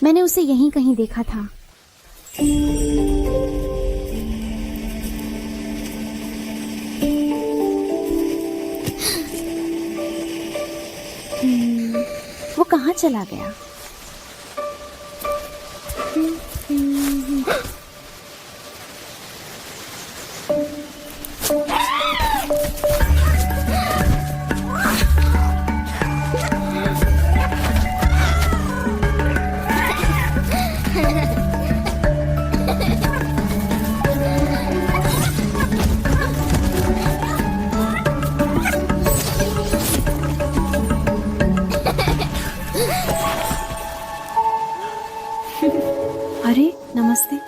मैंने उसे यहीं कहीं देखा था। वो कहाँ चला गया? अरे नमस्ते।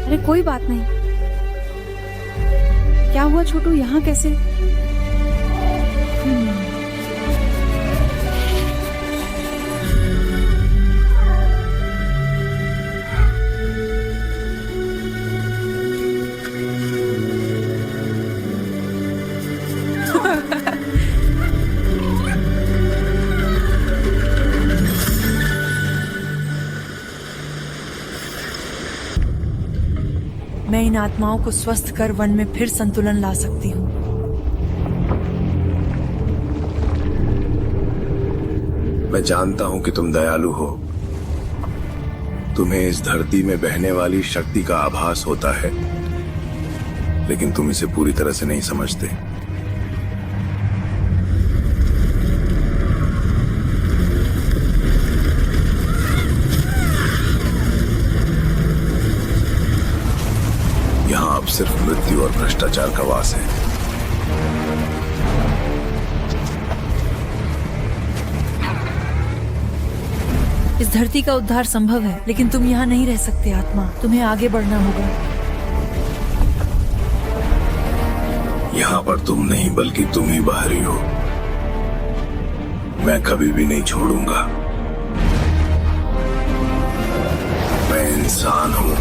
अरे कोई बात नहीं। क्या हुआ छोटू, यहाँ कैसे? मैं इन आत्माओं को स्वस्थ कर वन में फिर संतुलन ला सकती हूँ। मैं जानता हूं कि तुम दयालु हो। तुम्हें इस धरती में बहने वाली शक्ति का आभास होता है, लेकिन तुम इसे पूरी तरह से नहीं समझते। यहाँ अब सिर्फ मृत्यु और भ्रष्टाचार का वास है। इस धरती का उद्धार संभव है, लेकिन तुम यहाँ नहीं रह सकते आत्मा। तुम्हें आगे बढ़ना होगा। यहाँ पर तुम नहीं बल्कि तुम ही बाहरी हो। मैं कभी भी नहीं छोड़ूंगा। मैं इंसान हूँ।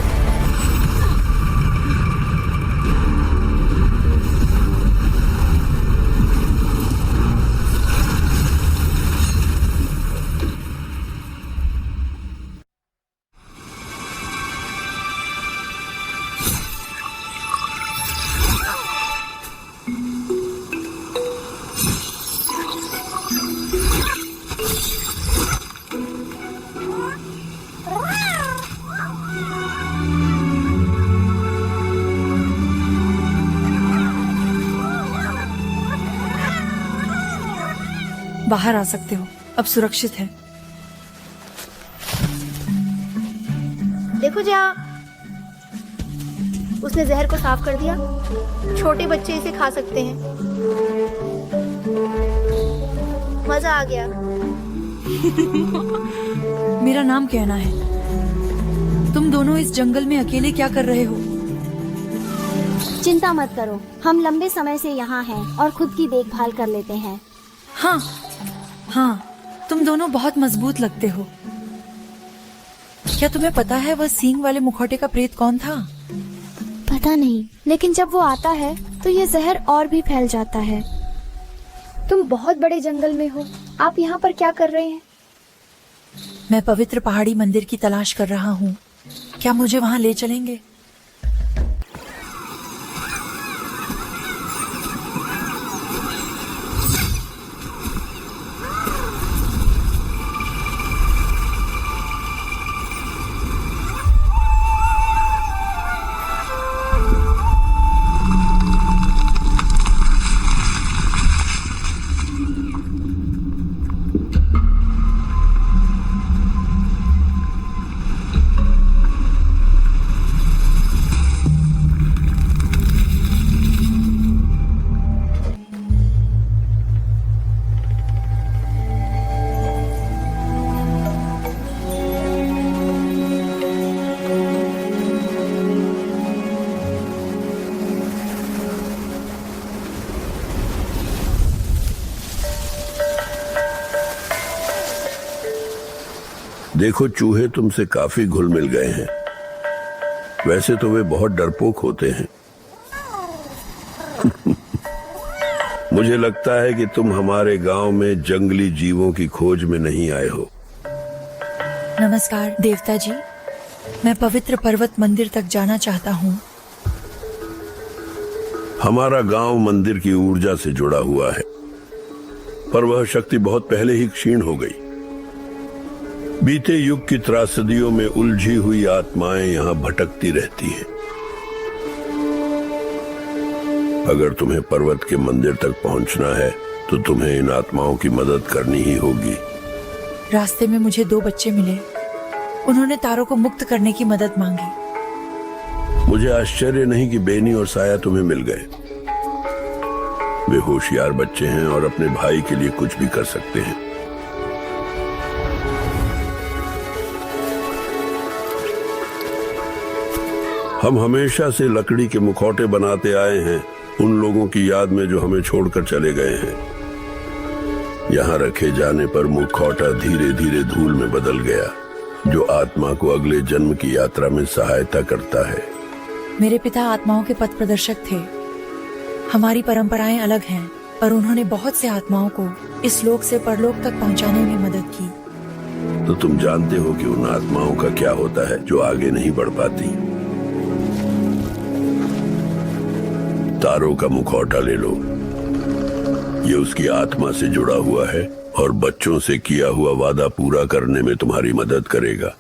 बाहर आ सकते हो, अब सुरक्षित है। देखो जया, उसने जहर को साफ कर दिया। छोटे बच्चे इसे खा सकते हैं। मजा आ गया। मेरा नाम कहना है। तुम दोनों इस जंगल में अकेले क्या कर रहे हो? चिंता मत करो, हम लंबे समय से यहाँ हैं और खुद की देखभाल कर लेते हैं। हाँ, तुम दोनों बहुत मजबूत लगते हो। क्या तुम्हें पता है वह सींग वाले मुखौटे का प्रेत कौन था? पता नहीं, लेकिन जब वो आता है तो ये जहर और भी फैल जाता है। तुम बहुत बड़े जंगल में हो, आप यहाँ पर क्या कर रहे हैं? मैं पवित्र पहाड़ी मंदिर की तलाश कर रहा हूँ। क्या मुझे वहाँ ले चलेंगे? देखो, चूहे तुमसे काफी घुल मिल गए हैं। वैसे तो वे बहुत डरपोक होते हैं। मुझे लगता है कि तुम हमारे गांव में जंगली जीवों की खोज में नहीं आए हो। नमस्कार देवता जी, मैं पवित्र पर्वत मंदिर तक जाना चाहता हूँ। हमारा गांव मंदिर की ऊर्जा से जुड़ा हुआ है, पर वह शक्ति बहुत पहले ही क्षीण हो गई। बीते युग की त्रासदियों में उलझी हुई आत्माएं यहाँ भटकती रहती हैं। अगर तुम्हें पर्वत के मंदिर तक पहुंचना है तो तुम्हें इन आत्माओं की मदद करनी ही होगी। रास्ते में मुझे 2 बच्चे मिले। उन्होंने तारों को मुक्त करने की मदद मांगी। मुझे आश्चर्य नहीं कि बेनी और साया तुम्हें मिल गए। वे होशियार बच्चे हैं और अपने भाई के लिए कुछ भी कर सकते हैं। हम हमेशा से लकड़ी के मुखौटे बनाते आए हैं उन लोगों की याद में जो हमें छोड़कर चले गए हैं। यहाँ रखे जाने पर मुखौटा धीरे धीरे धूल में बदल गया, जो आत्मा को अगले जन्म की यात्रा में सहायता करता है। मेरे पिता आत्माओं के पथ प्रदर्शक थे। हमारी परंपराएं अलग हैं, पर उन्होंने बहुत से आत्माओं को इस लोक से परलोक तक पहुंचाने में मदद की। तो तुम जानते हो कि उन आत्माओं का क्या होता है जो आगे नहीं बढ़ पाती। तारों का मुखौटा ले लो, ये उसकी आत्मा से जुड़ा हुआ है और बच्चों से किया हुआ वादा पूरा करने में तुम्हारी मदद करेगा।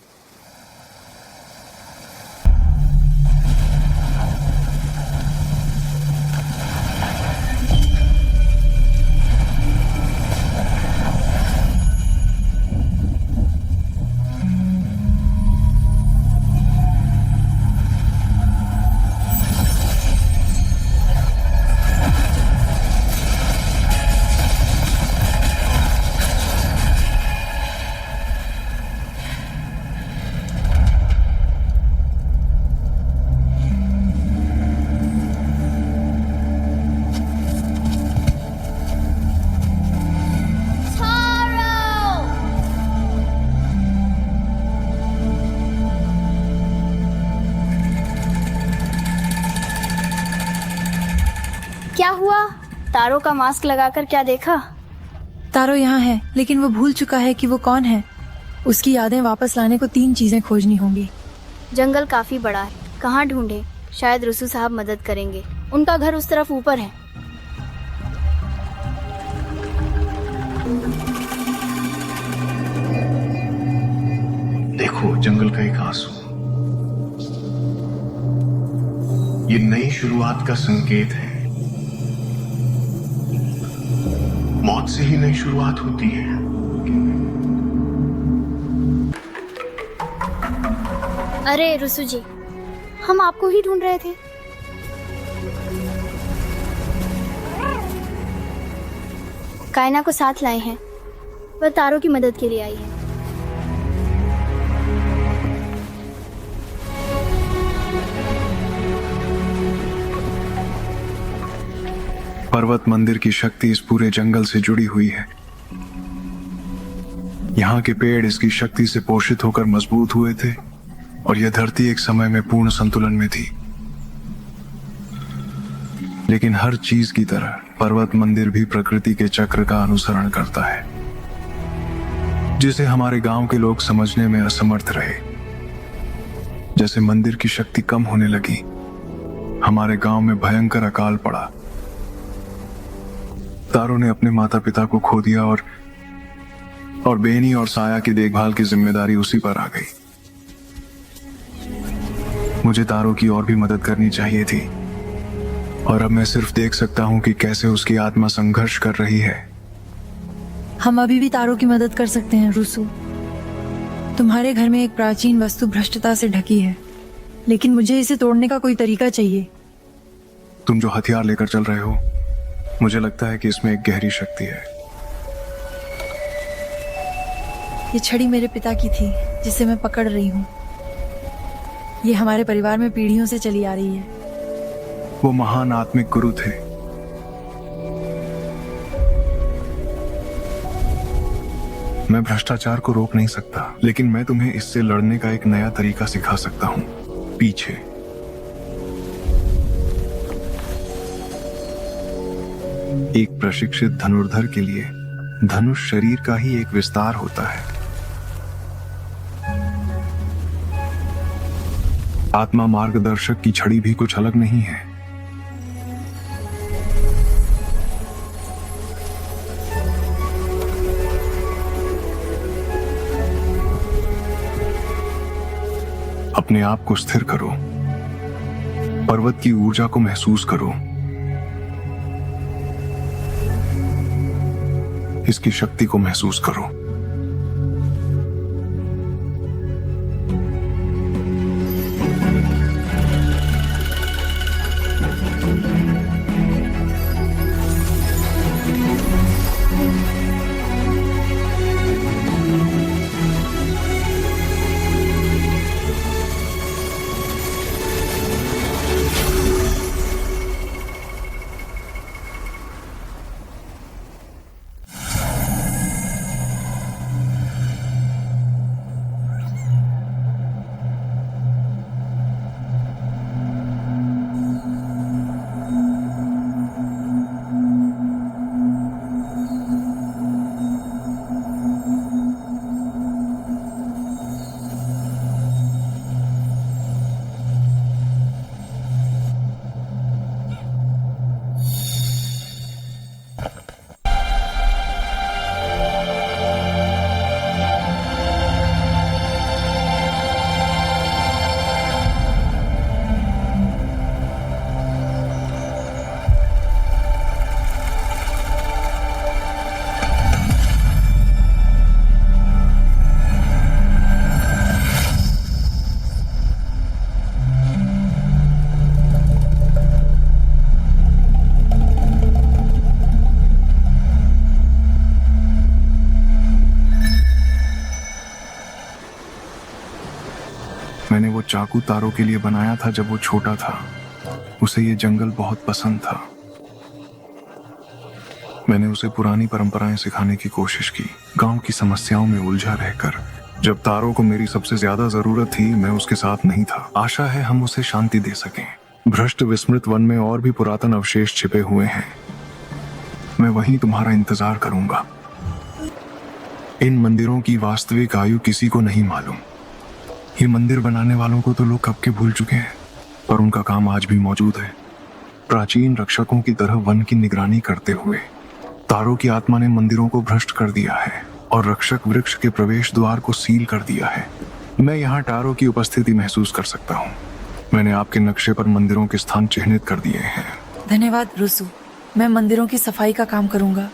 क्या हुआ? तारों का मास्क लगाकर क्या देखा? तारो यहाँ है, लेकिन वो भूल चुका है कि वो कौन है। उसकी यादें वापस लाने को 3 चीजें खोजनी होंगी। जंगल काफी बड़ा है, कहाँ ढूंढे? शायद रुसू साहब मदद करेंगे। उनका घर उस तरफ ऊपर है। देखो, जंगल का एक आंसू, ये नई शुरुआत का संकेत है। मौत से ही नई शुरुआत होती है। अरे रुसू जी, हम आपको ही ढूंढ रहे थे। कायना को साथ लाए हैं, वह तारों की मदद के लिए आई है। पर्वत मंदिर की शक्ति इस पूरे जंगल से जुड़ी हुई है। यहाँ के पेड़ इसकी शक्ति से पोषित होकर मजबूत हुए थे और यह धरती एक समय में पूर्ण संतुलन में थी। लेकिन हर चीज की तरह पर्वत मंदिर भी प्रकृति के चक्र का अनुसरण करता है, जिसे हमारे गांव के लोग समझने में असमर्थ रहे। जैसे मंदिर की शक्ति कम होने लगी, हमारे गांव में भयंकर अकाल पड़ा। तारों ने अपने माता पिता को खो दिया और बेनी और साया की देखभाल की जिम्मेदारी उसी पर आ गई। मुझे तारों की और भी मदद करनी चाहिए थी, और अब मैं सिर्फ देख सकता हूं कि कैसे उसकी आत्मा संघर्ष कर रही है। हम अभी भी तारों की मदद कर सकते हैं रुसू। तुम्हारे घर में एक प्राचीन वस्तु भ्रष्टता से ढकी है, लेकिन मुझे इसे तोड़ने का कोई तरीका चाहिए। तुम जो हथियार लेकर चल रहे हो, मुझे लगता है कि इसमें एक गहरी शक्ति है। ये छड़ी मेरे पिता की थी, जिसे मैं पकड़ रही हूँ। ये हमारे परिवार में पीढ़ियों से चली आ रही है। वो महान आत्मिक गुरु थे। मैं भ्रष्टाचार को रोक नहीं सकता, लेकिन मैं तुम्हें इससे लड़ने का एक नया तरीका सिखा सकता हूँ। पीछे। एक प्रशिक्षित धनुर्धर के लिए धनुष शरीर का ही एक विस्तार होता है। आत्मा मार्गदर्शक की छड़ी भी कुछ अलग नहीं है। अपने आप को स्थिर करो, पर्वत की ऊर्जा को महसूस करो, इसकी शक्ति को महसूस करो। मैंने वो चाकू तारो के लिए बनाया था जब वो छोटा था। उसे ये जंगल बहुत पसंद था। मैंने उसे पुरानी परंपराएं सिखाने की कोशिश की, गांव की समस्याओं में उलझा रहकर। जब तारो को मेरी सबसे ज्यादा जरूरत थी, मैं उसके साथ नहीं था। आशा है हम उसे शांति दे सकें। भ्रष्ट विस्मृत वन में और भी पुरातन अवशेष छिपे हुए हैं। मैं वहीं तुम्हारा इंतजार करूंगा। इन मंदिरों की वास्तविक आयु किसी को नहीं मालूम। ये मंदिर बनाने वालों को तो लोग कब के भूल चुके हैं, पर उनका काम आज भी मौजूद है। प्राचीन रक्षकों की तरह वन की निगरानी करते हुए तारो की आत्मा ने मंदिरों को भ्रष्ट कर दिया है और रक्षक वृक्ष के प्रवेश द्वार को सील कर दिया है। मैं यहाँ तारो की उपस्थिति महसूस कर सकता हूँ। मैंने आपके नक्शे पर मंदिरों के स्थान चिन्हित कर दिए हैं। धन्यवाद रुसु। मैं मंदिरों की सफाई का काम करूंगा।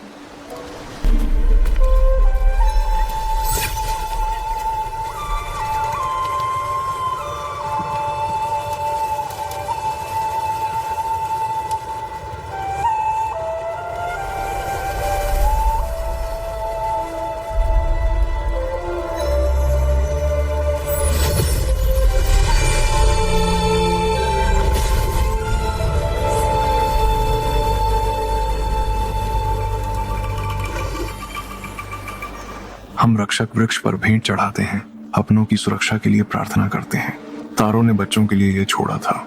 हम रक्षक वृक्ष पर भेंट चढ़ाते हैं, अपनों की सुरक्षा के लिए प्रार्थना करते हैं। तारो ने बच्चों के लिए ये छोड़ा था।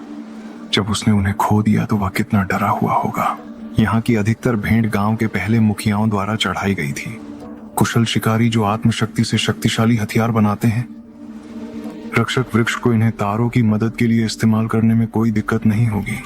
जब उसने उन्हें खो दिया तो वह कितना डरा हुआ होगा। यहाँ की अधिकतर भेंट गांव के पहले मुखियाओं द्वारा चढ़ाई गई थी। कुशल शिकारी जो आत्मशक्ति से शक्तिशाली हथियार बनाते हैं। रक्षक वृक्ष को इन्हें तारो की मदद के लिए इस्तेमाल करने में कोई दिक्कत नहीं होगी।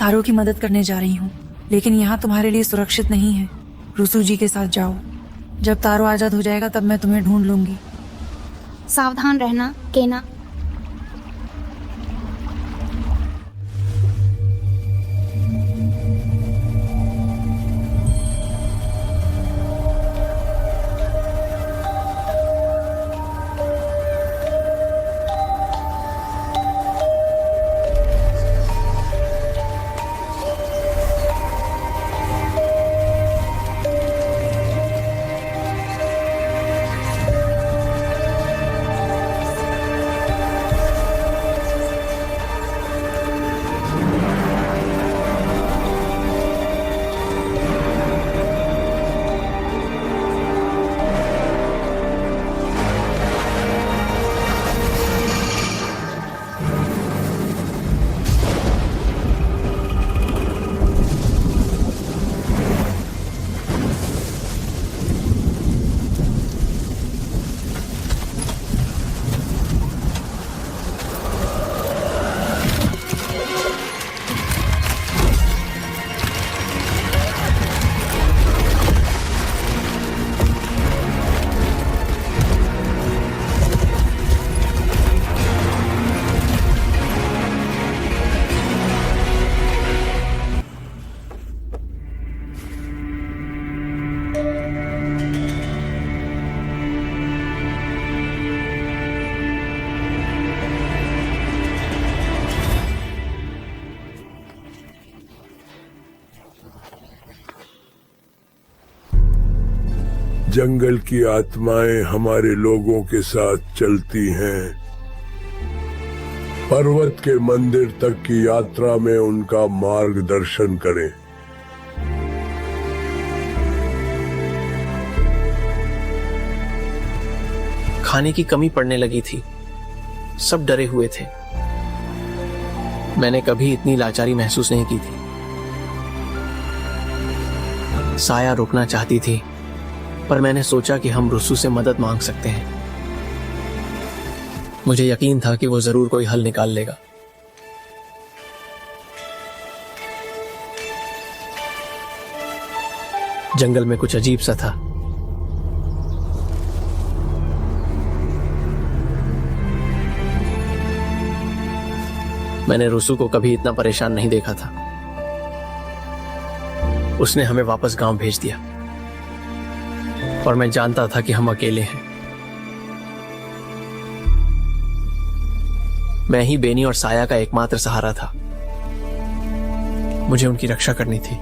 तारो की मदद करने जा रही हूँ, लेकिन यहाँ तुम्हारे लिए सुरक्षित नहीं है। रुसु जी के साथ जाओ। जब तारो आजाद हो जाएगा तब मैं तुम्हें ढूंढ लूंगी। सावधान रहना केना। जंगल की आत्माएं हमारे लोगों के साथ चलती हैं। पर्वत के मंदिर तक की यात्रा में उनका मार्गदर्शन करें। खाने की कमी पड़ने लगी थी। सब डरे हुए थे। मैंने कभी इतनी लाचारी महसूस नहीं की थी। साया रुकना चाहती थी, पर मैंने सोचा कि हम रुसु से मदद मांग सकते हैं। मुझे यकीन था कि वो जरूर कोई हल निकाल लेगा। जंगल में कुछ अजीब सा था। मैंने रुसु को कभी इतना परेशान नहीं देखा था। उसने हमें वापस गांव भेज दिया और मैं जानता था कि हम अकेले हैं। मैं ही बेनी और साया का एकमात्र सहारा था। मुझे उनकी रक्षा करनी थी।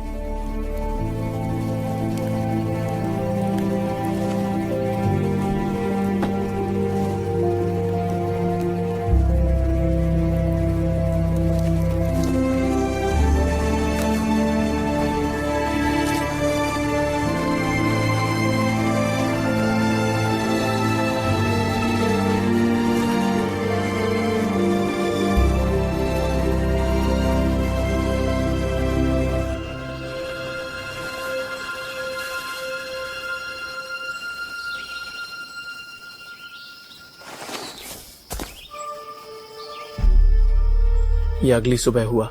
यह अगली सुबह हुआ।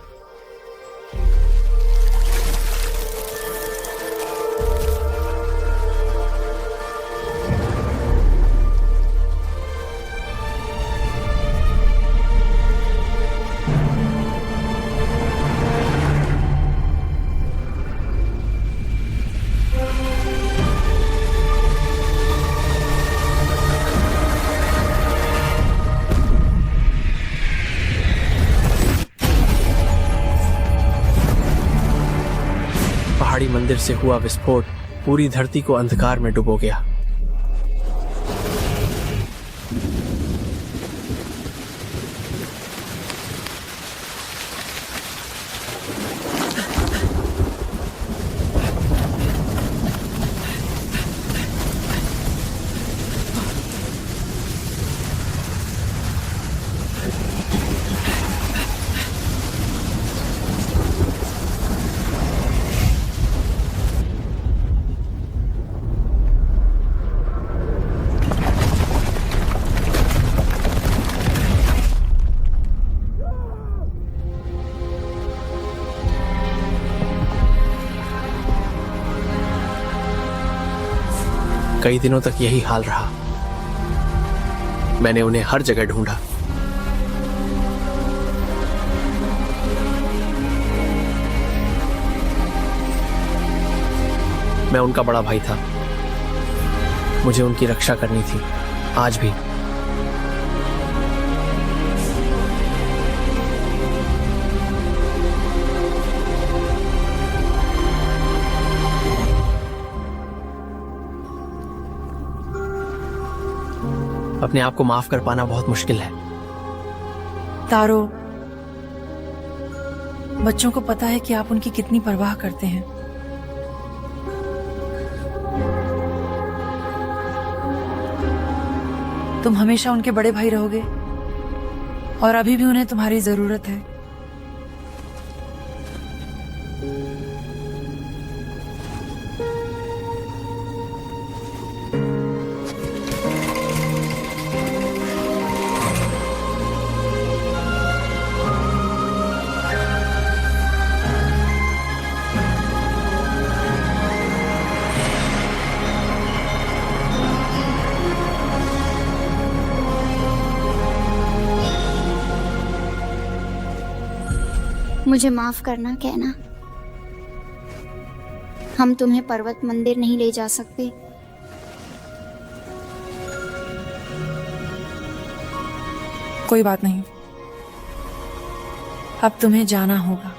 पहाड़ी मंदिर से हुआ विस्फोट पूरी धरती को अंधकार में डुबो गया। कई दिनों तक यही हाल रहा। मैंने उन्हें हर जगह ढूंढा। मैं उनका बड़ा भाई था, मुझे उनकी रक्षा करनी थी, आज भी। अपने आप को माफ कर पाना बहुत मुश्किल है। तारो, बच्चों को पता है कि आप उनकी कितनी परवाह करते हैं। तुम हमेशा उनके बड़े भाई रहोगे और अभी भी उन्हें तुम्हारी जरूरत है। मुझे माफ करना कहना। हम तुम्हें पर्वत मंदिर नहीं ले जा सकते। कोई बात नहीं, अब तुम्हें जाना होगा।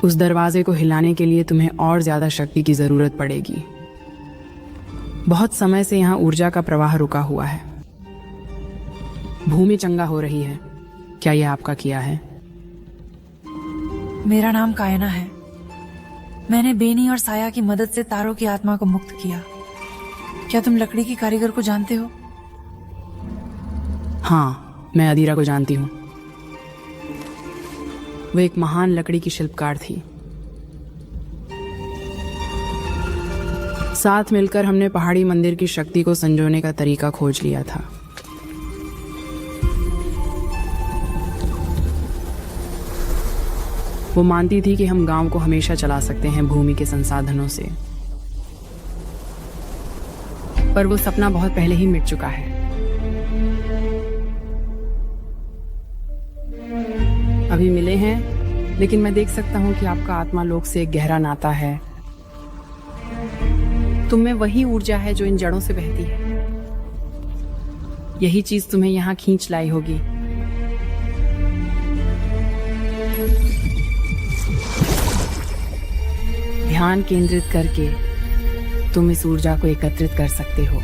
उस दरवाजे को हिलाने के लिए तुम्हें और ज्यादा शक्ति की जरूरत पड़ेगी। बहुत समय से यहाँ ऊर्जा का प्रवाह रुका हुआ है। भूमि चंगा हो रही है। क्या यह आपका किया है? मेरा नाम कायना है। मैंने बेनी और साया की मदद से तारो की आत्मा को मुक्त किया। क्या तुम लकड़ी की कारीगर को जानते हो? हाँ, मैं अदीरा को जानती हूँ। वो एक महान लकड़ी की शिल्पकार थी। साथ मिलकर हमने पहाड़ी मंदिर की शक्ति को संजोने का तरीका खोज लिया था। वो मानती थी कि हम गांव को हमेशा चला सकते हैं भूमि के संसाधनों से, पर वो सपना बहुत पहले ही मिट चुका है। अभी मिले हैं, लेकिन मैं देख सकता हूं कि आपका आत्मा लोक से एक गहरा नाता है। तुम में वही ऊर्जा है जो इन जड़ों से बहती है। यही चीज तुम्हें यहां खींच लाई होगी। ध्यान केंद्रित करके तुम इस ऊर्जा को एकत्रित कर सकते हो।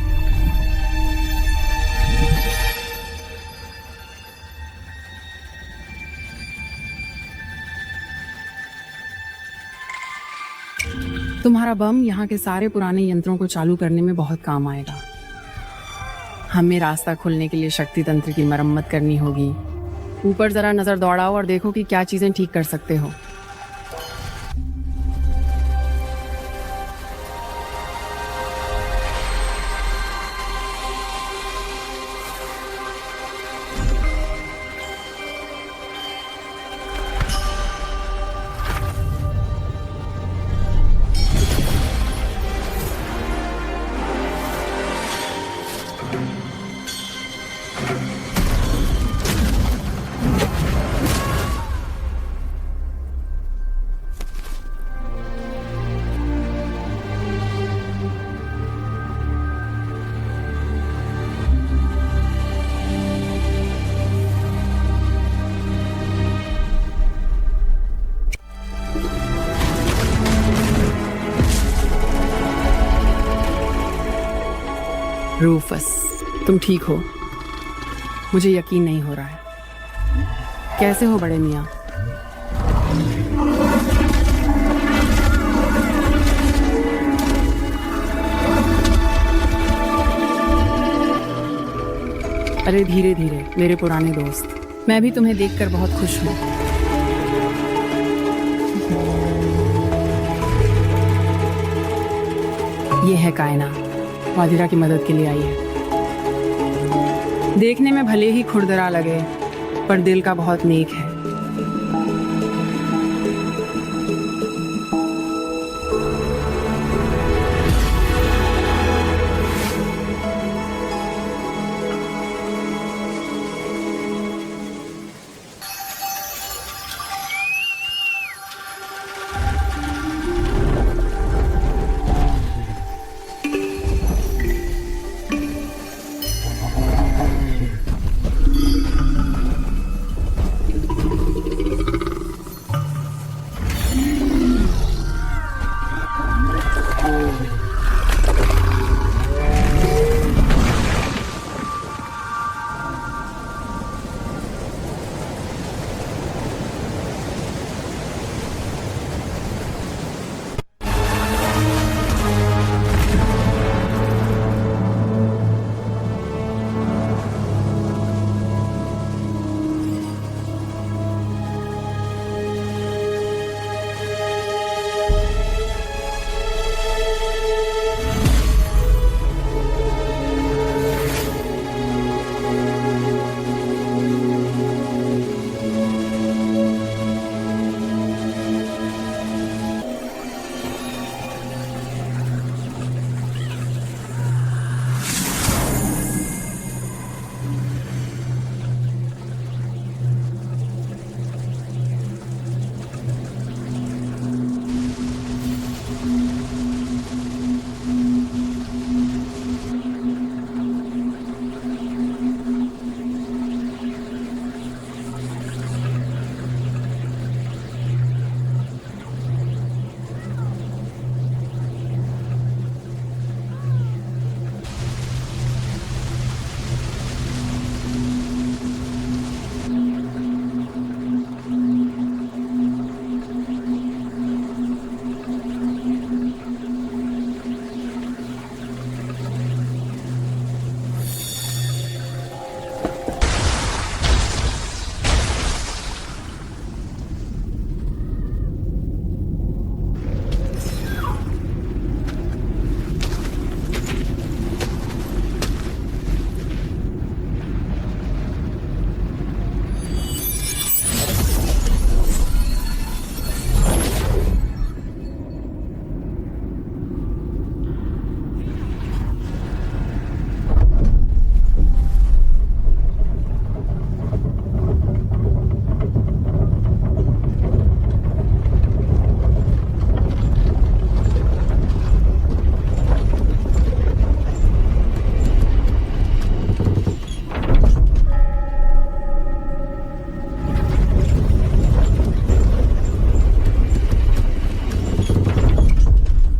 तुम्हारा बम यहाँ के सारे पुराने यंत्रों को चालू करने में बहुत काम आएगा। हमें रास्ता खोलने के लिए शक्ति तंत्र की मरम्मत करनी होगी। ऊपर जरा नजर दौड़ाओ और देखो कि क्या चीजें ठीक कर सकते हो। रूफस, तुम ठीक हो? मुझे यकीन नहीं हो रहा है। कैसे हो बड़े मियाँ? अरे धीरे धीरे मेरे पुराने दोस्त, मैं भी तुम्हें देखकर बहुत खुश हूँ। ये है कायना, वादिरा की मदद के लिए आई है। देखने में भले ही खुरदरा लगे, पर दिल का बहुत नेक है।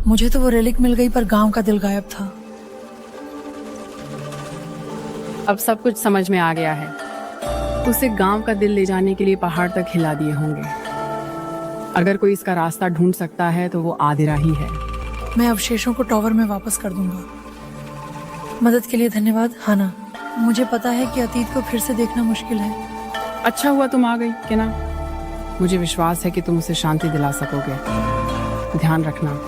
मुझे तो वो रेलिक मिल गई, पर गांव का दिल गायब था। अब सब कुछ समझ में आ गया है। उसे गांव का दिल ले जाने के लिए पहाड़ तक हिला दिए होंगे। अगर कोई इसका रास्ता ढूंढ सकता है तो वो आदिरा ही है। मैं अवशेषों को टॉवर में वापस कर दूंगा। मदद के लिए धन्यवाद हाना। मुझे पता है कि अतीत को फिर से देखना मुश्किल है। अच्छा हुआ तुम आ गई कि ना। मुझे विश्वास है कि तुम उसे शांति दिला सकोगे। ध्यान रखना।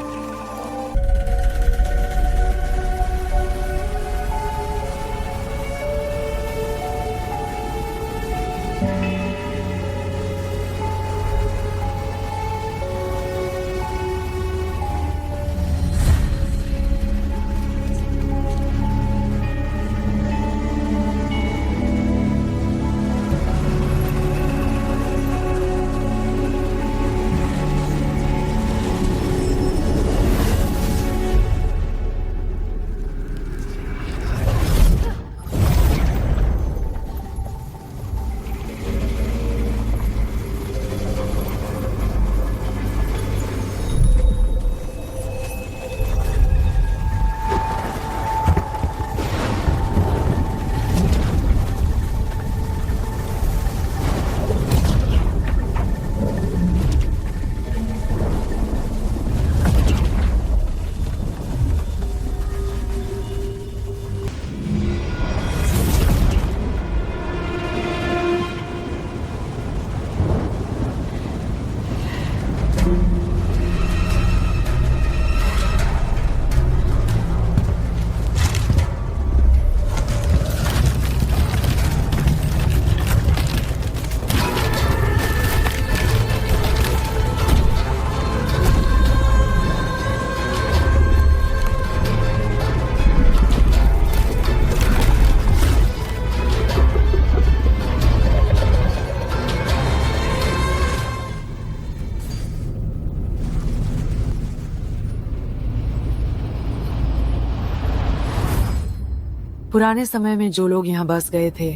पुराने समय में जो लोग यहाँ बस गए थे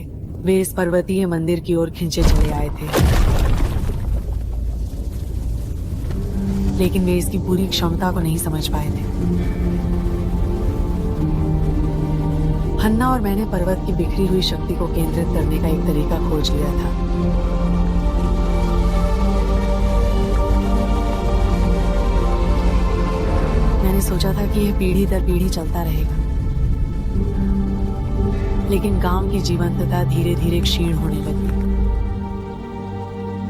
वे इस पर्वतीय मंदिर की ओर खिंचे चले आए थे, लेकिन वे इसकी पूरी क्षमता को नहीं समझ पाए थे। हन्ना और मैंने पर्वत की बिखरी हुई शक्ति को केंद्रित करने का एक तरीका खोज लिया था। मैंने सोचा था कि यह पीढ़ी दर पीढ़ी चलता रहेगा, लेकिन गांव की जीवंतता धीरे धीरे क्षीण होने लगी।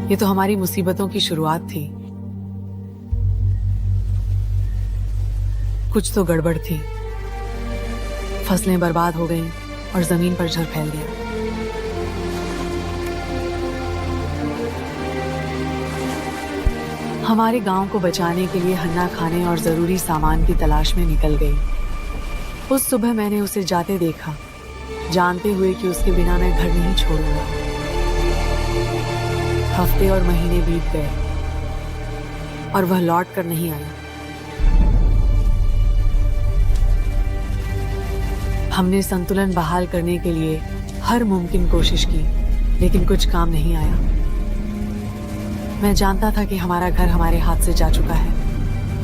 ये तो हमारी मुसीबतों की शुरुआत थी। कुछ तो गड़बड़ थी। फसलें बर्बाद हो गईं और जमीन पर जहर फैल गया। हमारे गांव को बचाने के लिए हन्ना खाने और जरूरी सामान की तलाश में निकल गई। उस सुबह मैंने उसे जाते देखा, जानते हुए कि उसके बिना मैं घर नहीं छोड़ूंगा। हफ्ते और महीने बीत गए और वह लौट कर नहीं आई। हमने संतुलन बहाल करने के लिए हर मुमकिन कोशिश की, लेकिन कुछ काम नहीं आया। मैं जानता था कि हमारा घर हमारे हाथ से जा चुका है,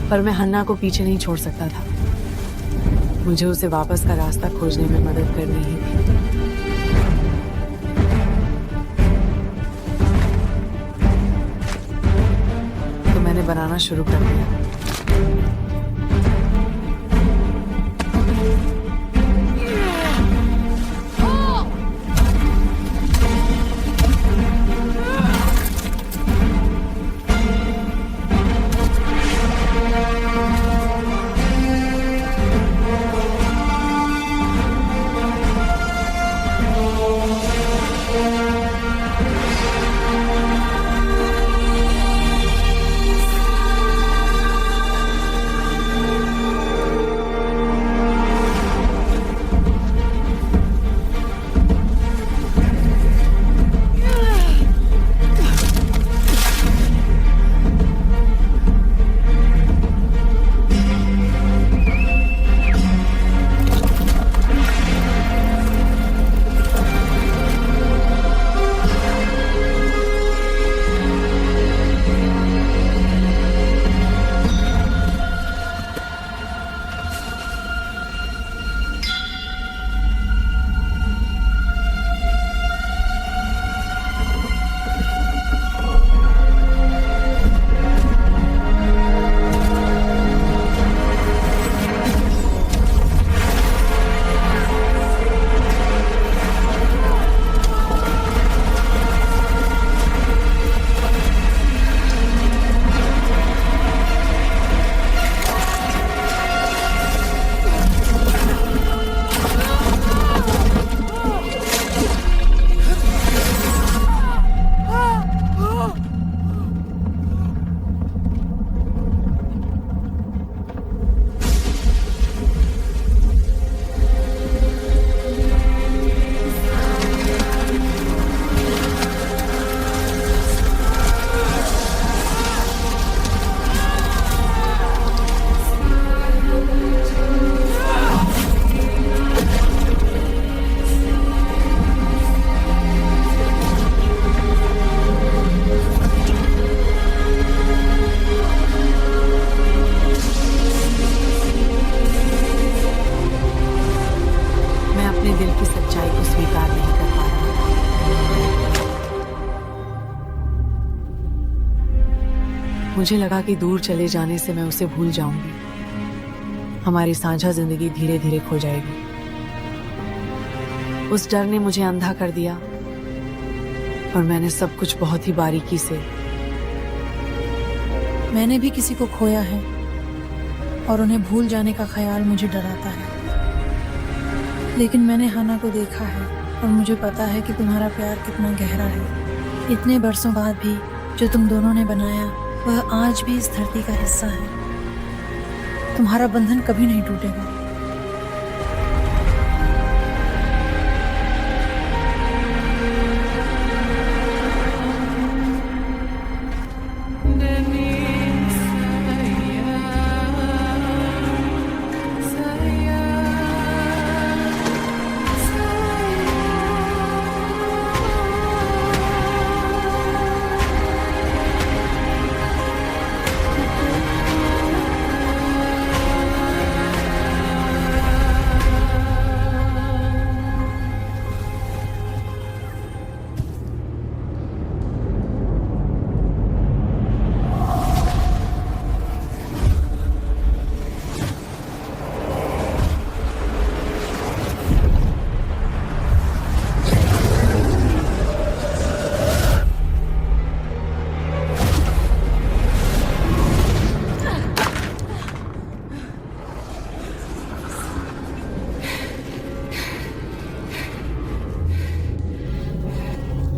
पर मैं हन्ना को पीछे नहीं छोड़ सकता था। मुझे उसे वापस का रास्ता खोजने में मदद करनी ही थी। तो मैंने बनाना शुरू कर दिया। मुझे लगा कि दूर चले जाने से मैं उसे भूल जाऊंगी, हमारी साझा जिंदगी धीरे धीरे खो जाएगी। उस डर ने मुझे अंधा कर दिया और मैंने सब कुछ बहुत ही बारीकी से। मैंने भी किसी को खोया है और उन्हें भूल जाने का ख्याल मुझे डराता है, लेकिन मैंने हन्ना को देखा है और मुझे पता है कि तुम्हारा प्यार कितना गहरा है। इतने बरसों बाद भी जो तुम दोनों ने बनाया वह आज भी इस धरती का हिस्सा है। तुम्हारा बंधन कभी नहीं टूटेगा।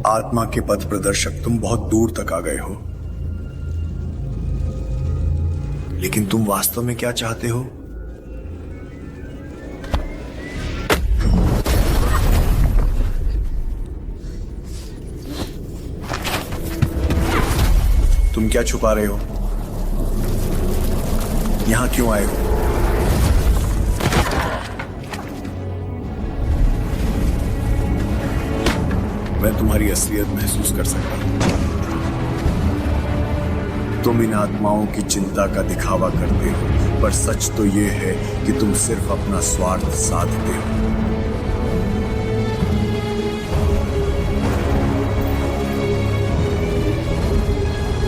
आत्मा के पथ प्रदर्शक, तुम बहुत दूर तक आ गए हो, लेकिन तुम वास्तव में क्या चाहते हो? तुम क्या छुपा रहे हो? यहां क्यों आए हो? मैं तुम्हारी असलियत महसूस कर सकता हूं। तुम इन आत्माओं की चिंता का दिखावा करते हो, पर सच तो यह है कि तुम सिर्फ अपना स्वार्थ साधते हो।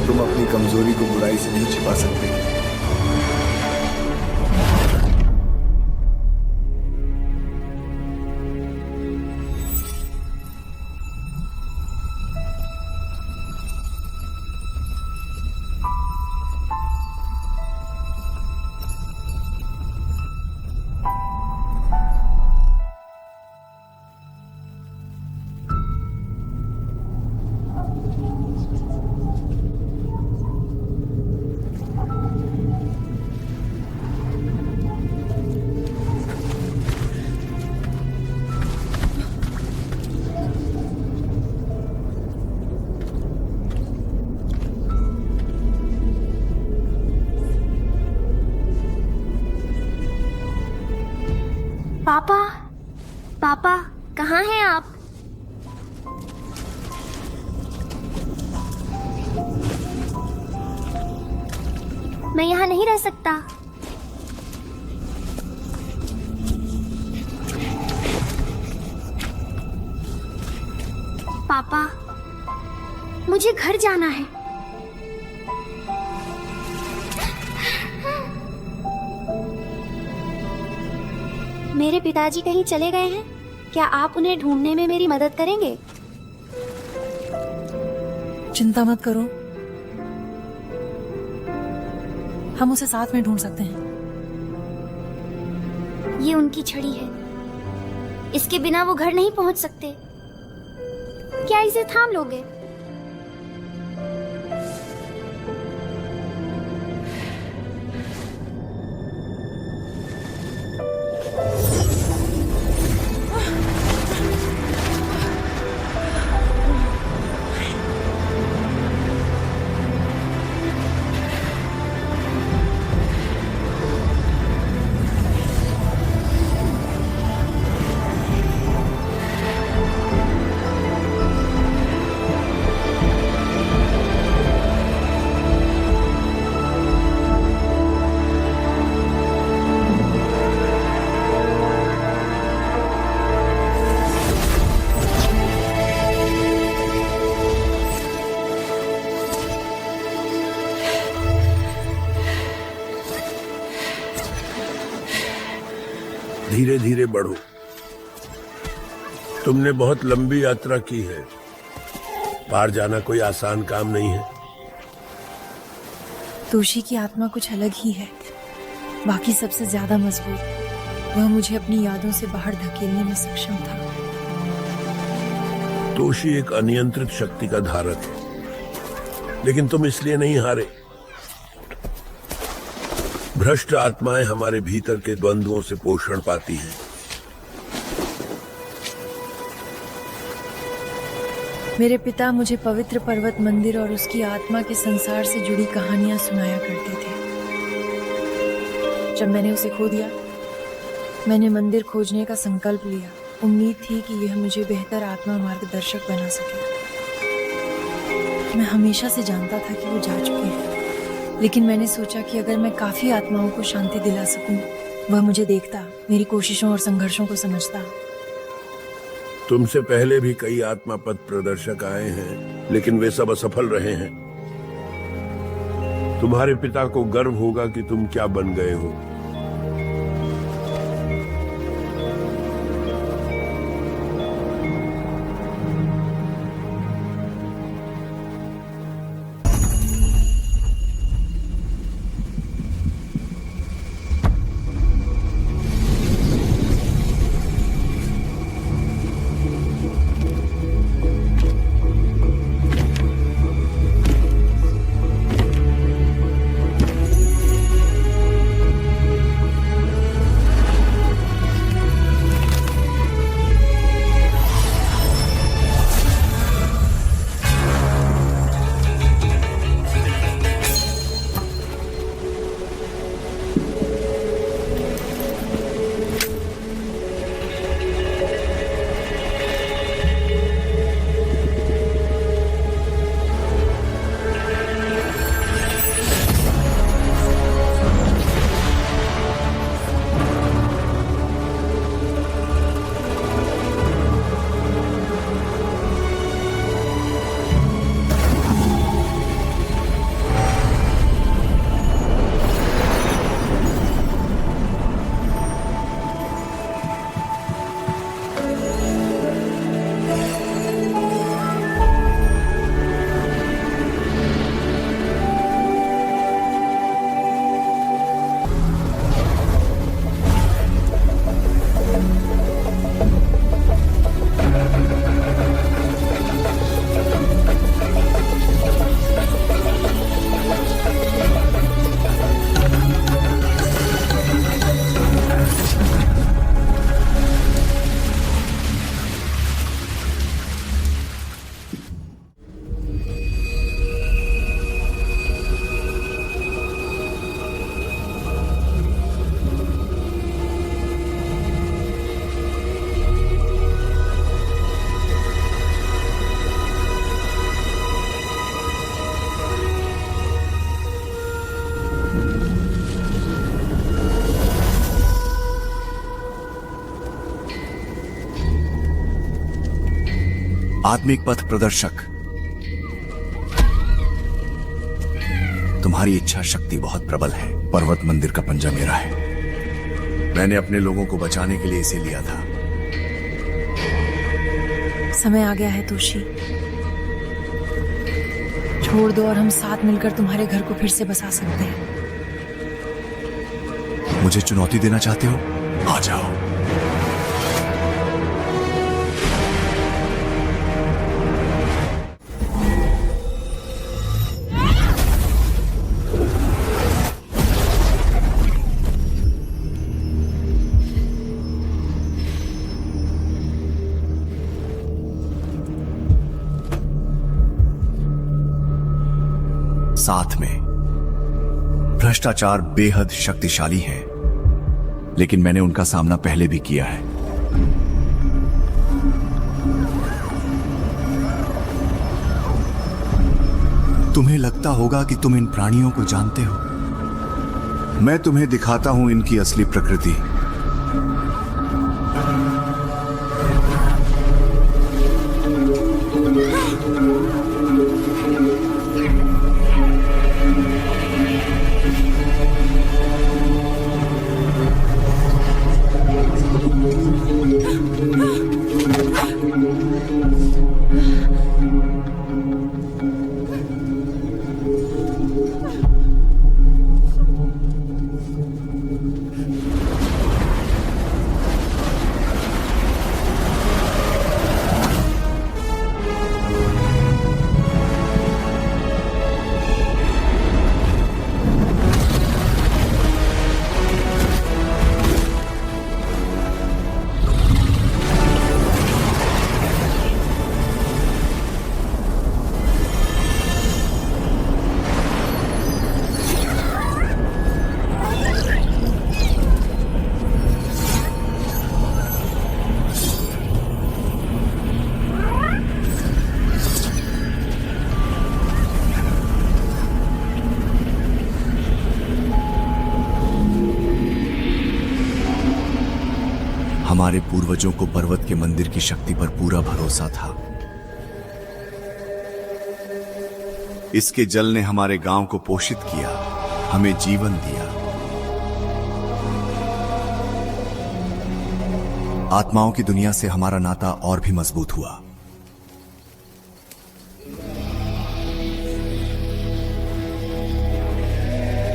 तुम अपनी कमजोरी को बुराई से नहीं छिपा सकते। पापा, पापा, कहाँ हैं आप? मैं यहाँ नहीं रह सकता। पापा, मुझे घर जाना है। मेरे पिताजी कहीं चले गए हैं? क्या आप उन्हें ढूंढने में मेरी मदद करेंगे? चिंता मत करो, हम उसे साथ में ढूंढ सकते हैं। ये उनकी छड़ी है, इसके बिना वो घर नहीं पहुंच सकते। क्या इसे थाम लोगे? धीरे धीरे बढ़ो। तुमने बहुत लंबी यात्रा की है, पार जाना कोई आसान काम नहीं है। तोशी की आत्मा कुछ अलग ही है, बाकी सबसे ज्यादा मजबूत। वह मुझे अपनी यादों से बाहर धकेलने में सक्षम था। तोशी एक अनियंत्रित शक्ति का धारक है, लेकिन तुम इसलिए नहीं हारे। भ्रष्ट आत्माएं हमारे भीतर के द्वंद्वों से पोषण पाती हैं। मेरे पिता मुझे पवित्र पर्वत मंदिर और उसकी आत्मा के संसार से जुड़ी कहानियां सुनाया करते थे। जब मैंने उसे खो दिया, मैंने मंदिर खोजने का संकल्प लिया। उम्मीद थी कि यह मुझे बेहतर आत्मा मार्गदर्शक बना सके। मैं हमेशा से जानता था कि वो जा चुकी है, लेकिन मैंने सोचा कि अगर मैं काफी आत्माओं को शांति दिला सकूं, वह मुझे देखता, मेरी कोशिशों और संघर्षों को समझता। तुमसे पहले भी कई आत्मा पथ प्रदर्शक आए हैं, लेकिन वे सब असफल रहे हैं। तुम्हारे पिता को गर्व होगा कि तुम क्या बन गए हो। आत्मिक पथ प्रदर्शक। तुम्हारी इच्छा शक्ति बहुत प्रबल है। पर्वत मंदिर का पंजा मेरा है। मैंने अपने लोगों को बचाने के लिए इसे लिया था। समय आ गया है तोशी, छोड़ दो और हम साथ मिलकर तुम्हारे घर को फिर से बसा सकते हैं। मुझे चुनौती देना चाहते हो? आ जाओ। साथ में भ्रष्टाचार बेहद शक्तिशाली है, लेकिन मैंने उनका सामना पहले भी किया है। तुम्हें लगता होगा कि तुम इन प्राणियों को जानते हो। मैं तुम्हें दिखाता हूं इनकी असली प्रकृति। हमारे पूर्वजों को पर्वत के मंदिर की शक्ति पर पूरा भरोसा था। इसके जल ने हमारे गांव को पोषित किया, हमें जीवन दिया। आत्माओं की दुनिया से हमारा नाता और भी मजबूत हुआ।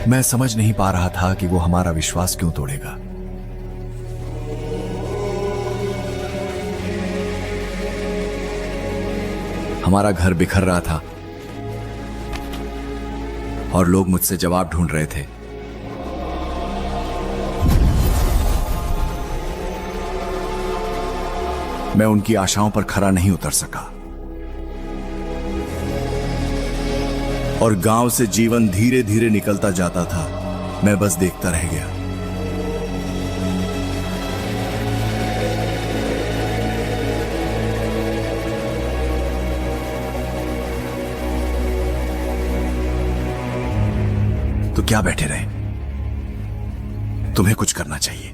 मैं समझ नहीं पा रहा था कि वो हमारा विश्वास क्यों तोड़ेगा। हमारा घर बिखर रहा था और लोग मुझसे जवाब ढूंढ रहे थे। मैं उनकी आशाओं पर खरा नहीं उतर सका और गांव से जीवन धीरे धीरे निकलता जाता था। मैं बस देखता रह गया। तो क्या बैठे रहे? तुम्हें कुछ करना चाहिए।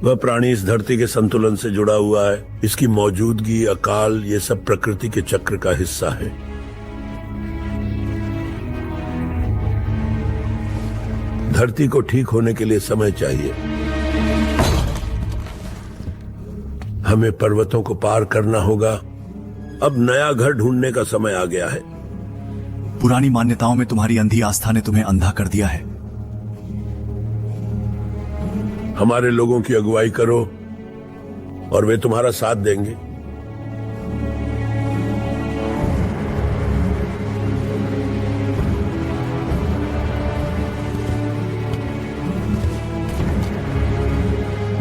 वह प्राणी इस धरती के संतुलन से जुड़ा हुआ है। इसकी मौजूदगी, अकाल, ये सब प्रकृति के चक्र का हिस्सा है। धरती को ठीक होने के लिए समय चाहिए। हमें पर्वतों को पार करना होगा। अब नया घर ढूंढने का समय आ गया है। पुरानी मान्यताओं में तुम्हारी अंधी आस्था ने तुम्हें अंधा कर दिया है। हमारे लोगों की अगुवाई करो और वे तुम्हारा साथ देंगे।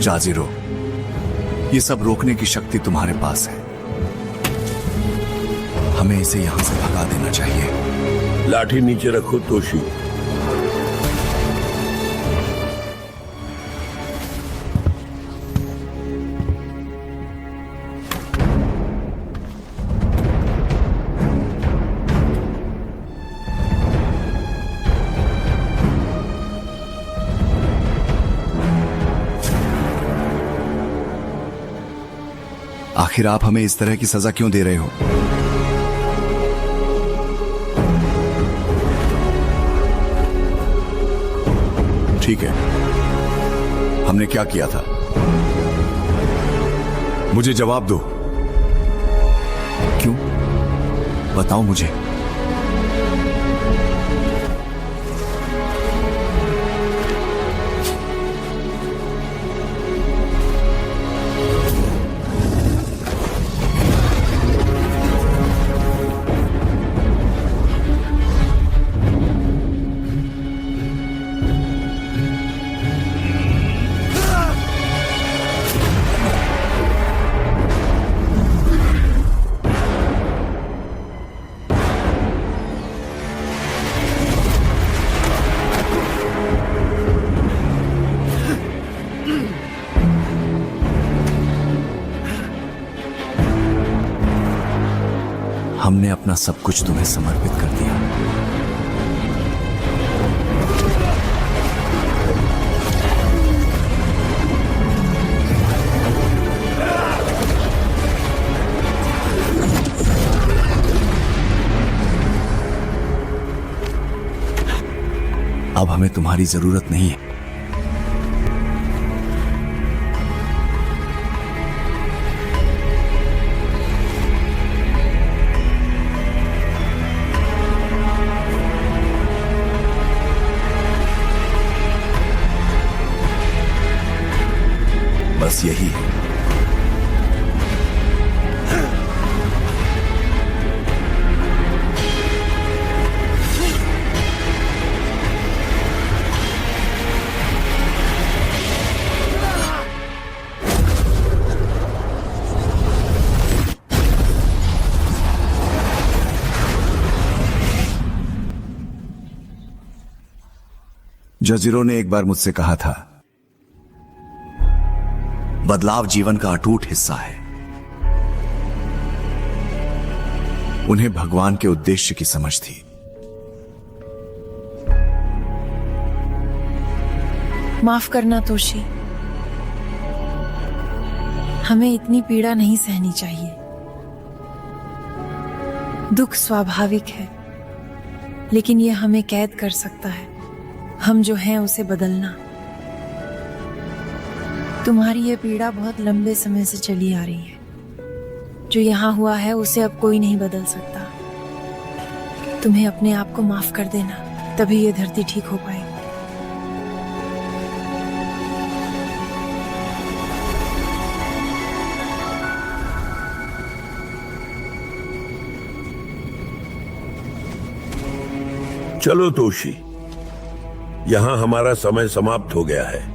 जाजिरो, ये सब रोकने की शक्ति तुम्हारे पास है। हमें इसे यहां से भगा देना चाहिए। लाठी नीचे रखो तोशी। आखिर आप हमें इस तरह की सजा क्यों दे रहे हो? ठीक है, हमने क्या किया था? मुझे जवाब दो। क्यों? बताओ मुझे। हमने अपना सब कुछ तुम्हें समर्पित कर दिया। अब हमें तुम्हारी जरूरत नहीं है। बस यही है। जजीरों ने एक बार मुझसे कहा था, बदलाव जीवन का अटूट हिस्सा है। उन्हें भगवान के उद्देश्य की समझ थी। माफ करना तोशी, हमें इतनी पीड़ा नहीं सहनी चाहिए। दुख स्वाभाविक है, लेकिन यह हमें कैद कर सकता है। हम जो हैं उसे बदलना। तुम्हारी यह पीड़ा बहुत लंबे समय से चली आ रही है। जो यहां हुआ है उसे अब कोई नहीं बदल सकता। तुम्हें अपने आप को माफ कर देना, तभी यह धरती ठीक हो पाएगी। चलो तोशी, यहां हमारा समय समाप्त हो गया है।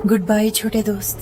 गुड बाय छोटे दोस्त।